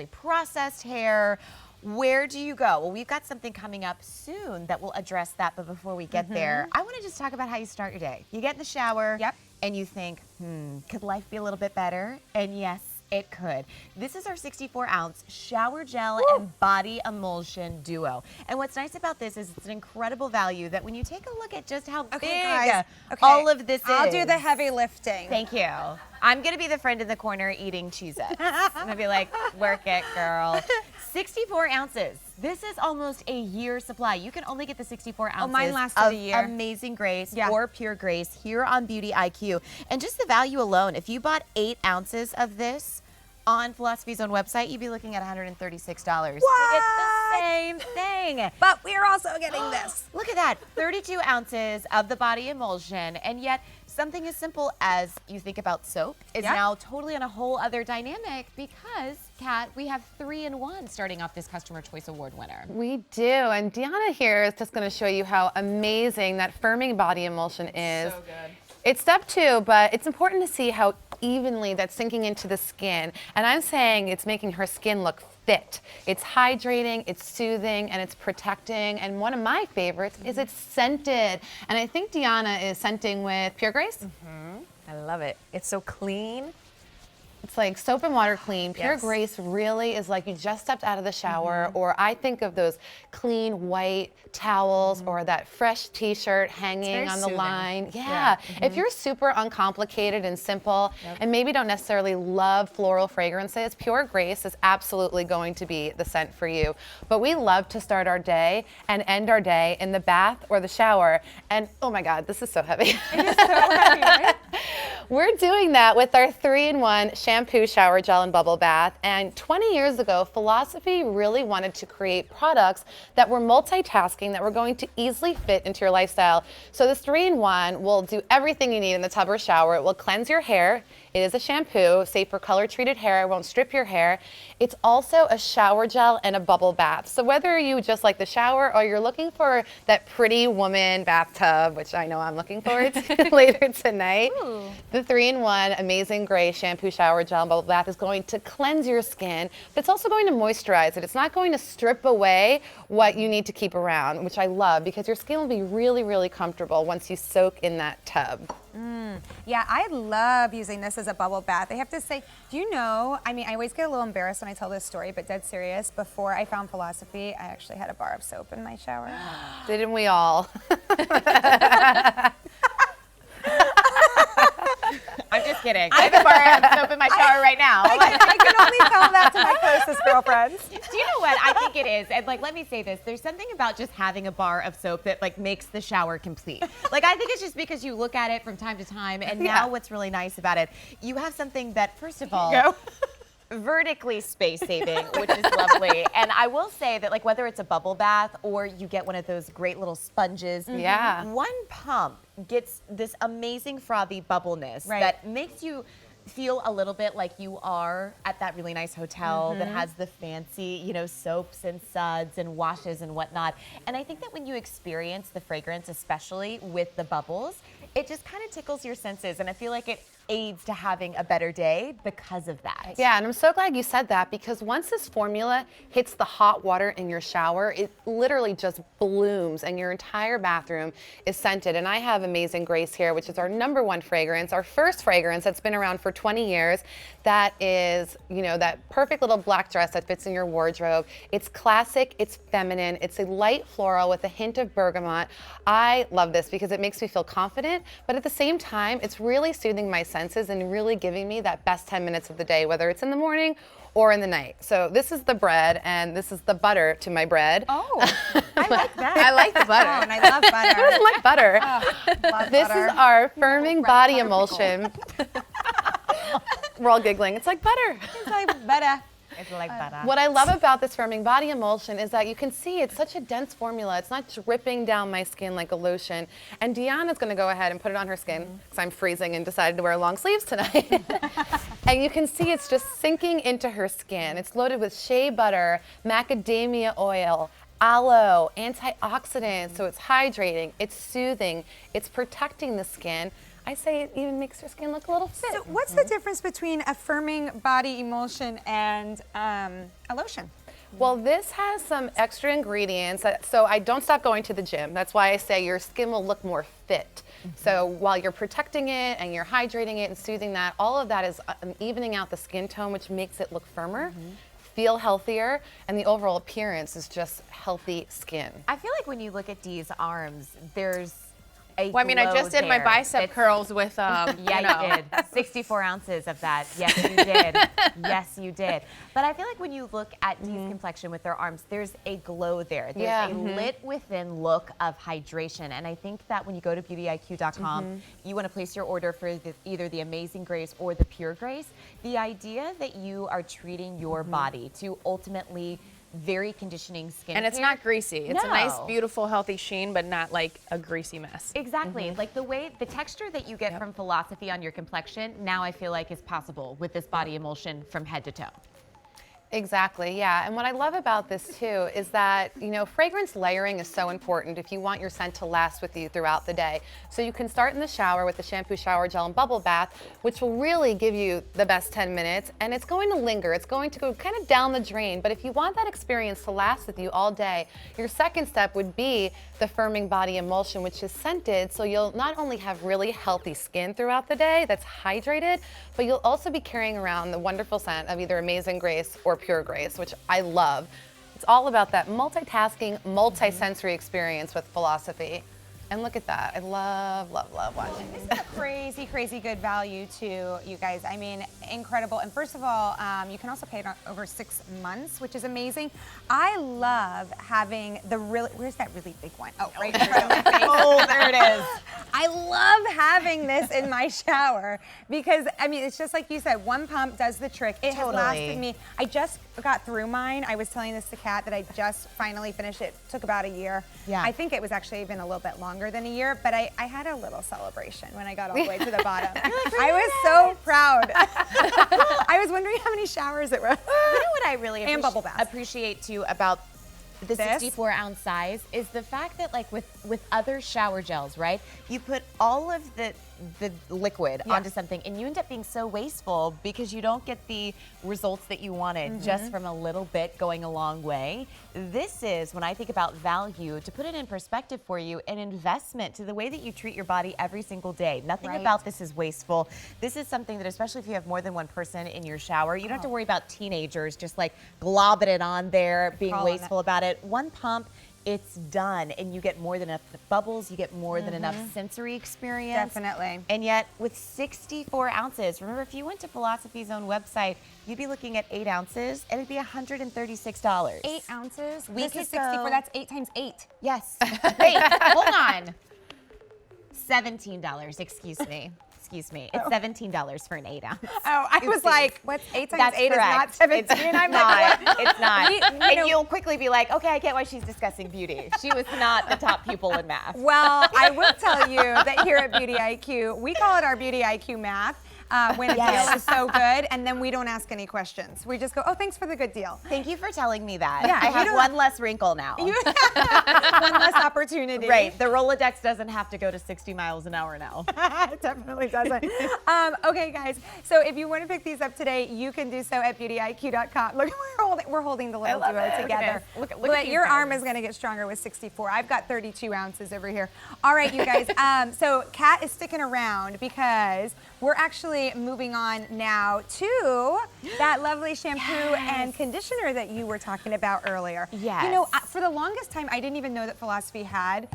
especially processed hair. Where do you go? Well, we've got something coming up soon that will address that, but before we get there, I want to just talk about how you start your day. You get in the shower, and you think, could life be a little bit better? And yes, it could. This is our 64-ounce shower gel and body emulsion duo. And what's nice about this is it's an incredible value that when you take a look at just how big all of this is. I'll do the heavy lifting. Thank you. I'm going to be the friend in the corner eating Cheez-Its. I'm going to be like, work it, girl. 64 ounces. This is almost a year's supply. You can only get the 64 ounces mine lasted of a year. Amazing Grace or Pure Grace here on Beauty IQ. And just the value alone, if you bought 8 ounces of this on Philosophy's own website, you'd be looking at $136 to get the same thing. But we're also getting this. Look at that, 32 ounces of the body emulsion, and yet something as simple as you think about soap is now totally on a whole other dynamic because, Kat, we have 3-in-1 starting off this Customer Choice Award winner. We do, and Deanna here is just going to show you how amazing that firming body emulsion is. So good. It's step 2, but it's important to see how evenly that's sinking into the skin. And I'm saying it's making her skin look fit. It's hydrating, it's soothing, and it's protecting. And one of my favorites is it's scented. And I think Deanna is scenting with Pure Grace. I love it. It's so clean. It's like soap and water clean. Pure Grace really is like you just stepped out of the shower, or I think of those clean white towels or that fresh t-shirt hanging on the line. If you're super uncomplicated and simple and maybe don't necessarily love floral fragrances, Pure Grace is absolutely going to be the scent for you. But we love to start our day and end our day in the bath or the shower. And oh my God, this is so heavy. It is so heavy, right? We're doing that with our 3-in-1 shampoo, shower gel, and bubble bath. And 20 years ago, Philosophy really wanted to create products that were multitasking, that were going to easily fit into your lifestyle. So this 3-in-1 will do everything you need in the tub or shower. It will cleanse your hair. It is a shampoo, safe for color-treated hair. It won't strip your hair. It's also a shower gel and a bubble bath. So whether you just like the shower or you're looking for that pretty woman bathtub, which I know I'm looking forward to later tonight, the 3-in-1 Amazing Grace shampoo, shower gel, and bubble bath is going to cleanse your skin, but it's also going to moisturize it. It's not going to strip away what you need to keep around, which I love because your skin will be really, really comfortable once you soak in that tub. Yeah, I love using this as a bubble bath. I have to say, do you know, I mean, I always get a little embarrassed when I tell this story, but dead serious, before I found Philosophy, I actually had a bar of soap in my shower. Didn't we all? I'm just kidding. I have a bar of soap in my shower right now. I can only tell that to my closest girlfriends. Do you know what I think it is? And like, let me say this. There's something about just having a bar of soap that like makes the shower complete. Like, I think it's just because you look at it from time to time. And now what's really nice about it, you have something that, first of all, vertically space saving, which is lovely. And I will say that like whether it's a bubble bath or you get one of those great little sponges, one pump gets this amazing frothy bubbleness that makes you feel a little bit like you are at that really nice hotel that has the fancy, you know, soaps and suds and washes and whatnot. And I think that when you experience the fragrance, especially with the bubbles, it just kind of tickles your senses. And I feel like it aids to having a better day because of that. Yeah, and I'm so glad you said that because once this formula hits the hot water in your shower, it literally just blooms and your entire bathroom is scented. And I have Amazing Grace here, which is our #1 fragrance, our first fragrance that's been around for 20 years. That is, you know, that perfect little black dress that fits in your wardrobe. It's classic, it's feminine, it's a light floral with a hint of bergamot. I love this because it makes me feel confident, but at the same time, it's really soothing my senses and really giving me that best 10 minutes of the day, whether it's in the morning or in the night. So this is the bread and this is the butter to my bread. Oh, I like that. I like the butter. Oh, and I love butter. Who doesn't like butter? Love This butter. is our firming body emulsion. We're all giggling. It's like butter. It's like butter. It's like butter. What I love about this firming body emulsion is that you can see it's such a dense formula. It's not dripping down my skin like a lotion. And Deanna's going to go ahead and put it on her skin because I'm freezing and decided to wear long sleeves tonight. And you can see it's just sinking into her skin. It's loaded with shea butter, macadamia oil, aloe, antioxidants, so it's hydrating, it's soothing, it's protecting the skin. I say it even makes your skin look a little fit. So what's the difference between a firming body emulsion and a lotion? Well, this has some extra ingredients, so I don't stop going to the gym. That's why I say your skin will look more fit. So while you're protecting it and you're hydrating it and soothing that, all of that is evening out the skin tone, which makes it look firmer, feel healthier, and the overall appearance is just healthy skin. I feel like when you look at Dee's arms, there's a Well, I mean, I glow just did my there. bicep curls with, Yeah, you you did. 64 ounces of that. Yes, you did. Yes, you did. But I feel like when you look at Dee's complexion with their arms, there's a glow there. There's a lit within look of hydration. And I think that when you go to beautyiq.com, you want to place your order for either the Amazing Grace or the Pure Grace. The idea that you are treating your body to ultimately very conditioning skin and it's not greasy. It's a nice, No. beautiful, healthy sheen, but not like a greasy mess. Exactly. Like the texture that you get from Philosophy on your complexion, now I feel like is possible with this body emulsion from head to toe. Exactly, yeah. And what I love about this too is that, fragrance layering is so important if you want your scent to last with you throughout the day. So you can start in the shower with the shampoo, shower gel, and bubble bath, which will really give you the best 10 minutes, and it's going to linger. It's going to go kind of down the drain. But if you want that experience to last with you all day, your second step would be the firming body emulsion, which is scented, so you'll not only have really healthy skin throughout the day that's hydrated, but you'll also be carrying around the wonderful scent of either Amazing Grace or Pure Grace, which I love. It's all about that multitasking, multi-sensory experience with Philosophy. And look at that. I love, love, love watching This is a crazy, crazy good value too, you guys. I mean, incredible. And first of all, you can also pay it over 6 months, which is amazing. I love having the really, where's that really big one? Oh, right in front of my face. Oh, there it is. I love having this in my shower because, I mean, it's just like you said, one pump does the trick. It has lasted me. I just got through mine. I was telling this to Kat that I just finally finished it. It took about a year. Yeah. I think it was actually even a little bit longer than a year, but I had a little celebration when I got all the way to the bottom. I was so proud. I was wondering how many showers it was. You know what I really And bubble baths. appreciate too about the 64-ounce size is the fact that, like with other shower gels, right? You put all of the liquid onto something and you end up being so wasteful because you don't get the results that you wanted just from a little bit going a long way. This is, when I think about value, to put it in perspective for you, an investment to the way that you treat your body every single day. Nothing about this is wasteful. This is something that, especially if you have more than one person in your shower, you don't have to worry about teenagers just like globbing it on there, being wasteful about it. One pump, it's done, and you get more than enough bubbles, you get more than enough sensory experience. Definitely. And yet, with 64 ounces, remember, if you went to Philosophy's own website, you'd be looking at 8 ounces, and it'd be $136. 8 ounces? We This could is 64, go- that's 8 times 8. Yes. Wait, hold on. $17, excuse me. Excuse me. It's $17 for an 8 ounce. Oh, I was like, what's 8 times That's 8 correct. is not 17? It's I'm not. like, what? It's not. You know- You'll quickly be like, okay, I get why she's discussing beauty. She was not the top pupil in math. Well, I will tell you that here at Beauty IQ, we call it our Beauty IQ math. When a deal is so good, and then we don't ask any questions. We just go, oh, thanks for the good deal. Thank you for telling me that. Yeah, I you have don't- one less wrinkle now. One less opportunity. Right. The Rolodex doesn't have to go to 60 miles an hour now. It definitely doesn't. Okay, guys. So if you want to pick these up today, you can do so at beautyiq.com. Look, we're holding the little love duo it. together. Look at But these your guys. arm is going to get stronger with 64. I've got 32 ounces over here. All right, you guys. So Kat is sticking around because we're actually moving on now to that lovely shampoo and conditioner that you were talking about earlier. Yes. You know, for the longest time, I didn't even know that Philosophy had